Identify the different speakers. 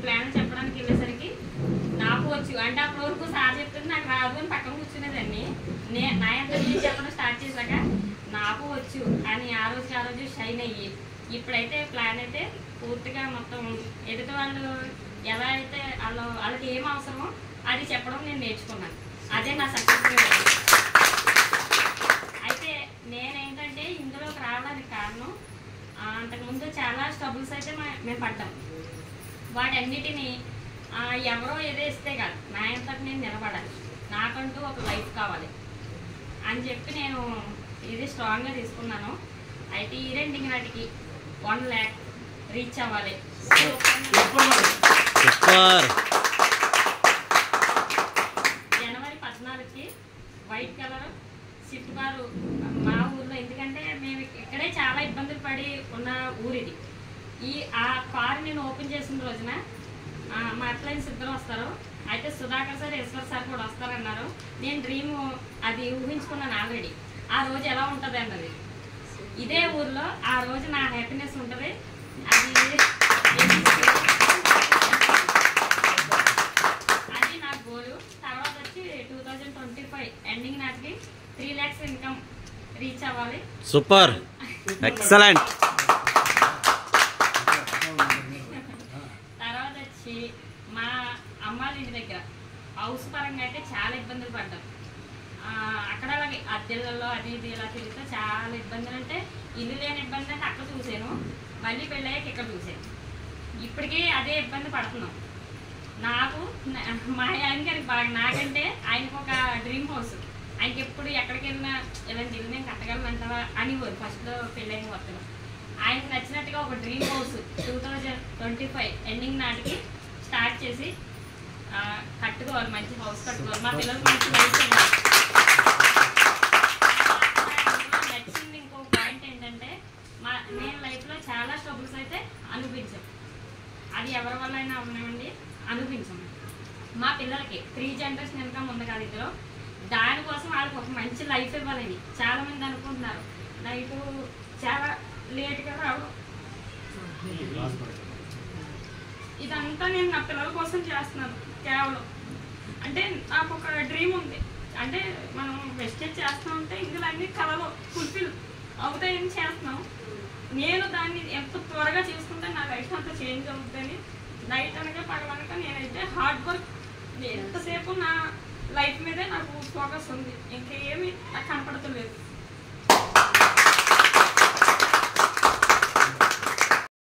Speaker 1: Plan చెప్పడానికి వెళ్ళేసరికి నాకు వచ్చు అంటే అప్పటి వరకు సార్ చెప్తుంది నాకు రాదు అని పక్కన కూర్చునేదాన్ని. నా ఎంత నేను చెప్పడం స్టార్ట్ చేశాక నాకు వచ్చు అని ఆ రోజు షైన్ అయ్యి ఇప్పుడైతే ప్లాన్ అయితే పూర్తిగా మొత్తం ఎదుటి వాళ్ళు ఎలా అయితే వాళ్ళకి ఏం అవసరమో అది చెప్పడం నేను నేర్చుకున్నాను. అదే నా సక్సెస్. అయితే నేనేంటంటే ఇందులోకి రావడానికి కారణం అంతకుముందు చాలా స్ట్రగుల్స్ అయితే మేము పడ్డాం. వాటన్నిటినీ ఎవరో ఏదేస్తే కాదు, నా అంతటి నేను నిలబడాలి, నాకంటూ ఒక లైఫ్ కావాలి అని చెప్పి నేను ఇది స్ట్రాంగ్గా తీసుకున్నాను. అయితే ఈ రెండింగ్ నాటికి 1 lakh రీచ్ అవ్వాలి. జనవరి 14కి వైట్ కలర్ స్విఫ్ట్ కారు మా ఊర్లో, ఎందుకంటే మేము ఇక్కడే చాలా ఇబ్బందులు పడి ఉన్న ఊరిది. ఆ కారు నేను ఓపెన్ చేసిన రోజున మా అప్లయన్స్ ఇద్దరు వస్తారు. అయితే సుధాకర్ సార్, ఈశ్వర్ సార్ కూడా వస్తారన్నారు. నేను డ్రీమ్ అది ఊహించుకున్నాను ఆల్రెడీ. ఆ రోజు ఎలా ఉంటుంది అన్నది ఇదే ఊర్లో ఆ రోజు నా హ్యాపీనెస్ ఉంటుంది. అది నా గోలు. తర్వాత వచ్చి 2025 ఎండింగ్ నాటికి 3 lakhs ఇన్కమ్ రీచ్ అవ్వాలి.
Speaker 2: Super, excellent.
Speaker 1: తర్వాత వచ్చి మా అమ్మాళ్ళ ఇంటి దగ్గర హౌస్ పరంగా అయితే చాలా ఇబ్బందులు పడ్డాం. అక్కడ అలాగే అద్దెలలో అది ఇది ఇలా తిరిగితే చాలా ఇబ్బందులు. అంటే ఇల్లు లేని ఇబ్బంది అంటే అక్కడ చూసాను, మళ్ళీ పెళ్ళయ్యాక ఇక్కడ చూసాను. ఇప్పటికీ అదే ఇబ్బంది పడుతున్నాం. నాకు మా ఆయనకి బాగా, నాకంటే ఆయనకు ఒక డ్రీమ్ హౌస్. ఆయనకి ఎప్పుడు ఎక్కడికి వెళ్ళినా ఇలాంటి ఇల్లు నేను కట్టగలనంటావా అనేవారు ఫస్ట్లో పెళ్ళైన కొత్తలో. ఆయనకు నచ్చినట్టుగా ఒక డ్రీమ్ హౌస్ 2025 ఎండింగ్ నాటికి స్టార్ట్ చేసి కట్టుకోవాలి, మంచి హౌస్ కట్టుకోవాలి, మా పిల్లలకు మంచి లైఫ్ ఇవ్వాలి. నచ్చింది ఇంకో పాయింట్ ఏంటంటే నేను లైఫ్లో చాలా స్ట్రగుల్స్ అయితే అనుభవించాం. అది ఎవరి వల్ల అయినా అవనివ్వండి, అనుభవించాం. మా పిల్లలకి 3 generation ఇన్కమ్ ఉంది కదా ఇద్దరు, దానికోసం వాళ్ళకి ఒక మంచి లైఫ్ ఇవ్వాలని చాలామంది అనుకుంటున్నారు. నైట్ చాలా లేట్గా రావడం, ఇదంతా నేను నా పిల్లల కోసం చేస్తున్నాను కేవలం. అంటే నాకు ఒక డ్రీమ్ ఉంది, అంటే మనం వెస్టేజ్ చేస్తూ ఉంటే ఇందులో అన్ని కళలు ఫుల్ఫిల్ అవుతాయని చేస్తున్నాం. నేను దాన్ని ఎంత త్వరగా చేసుకుంటే నా లైఫ్ అంతా చేంజ్ అవుతుందని నైట్ అనగా పగలనక నేనైతే హార్డ్ వర్క్, ఎంతసేపు నా లైఫ్ మీదే నాకు ఫోకస్ ఉంది, ఇంకేమీ నాకు కనపడతలేదు.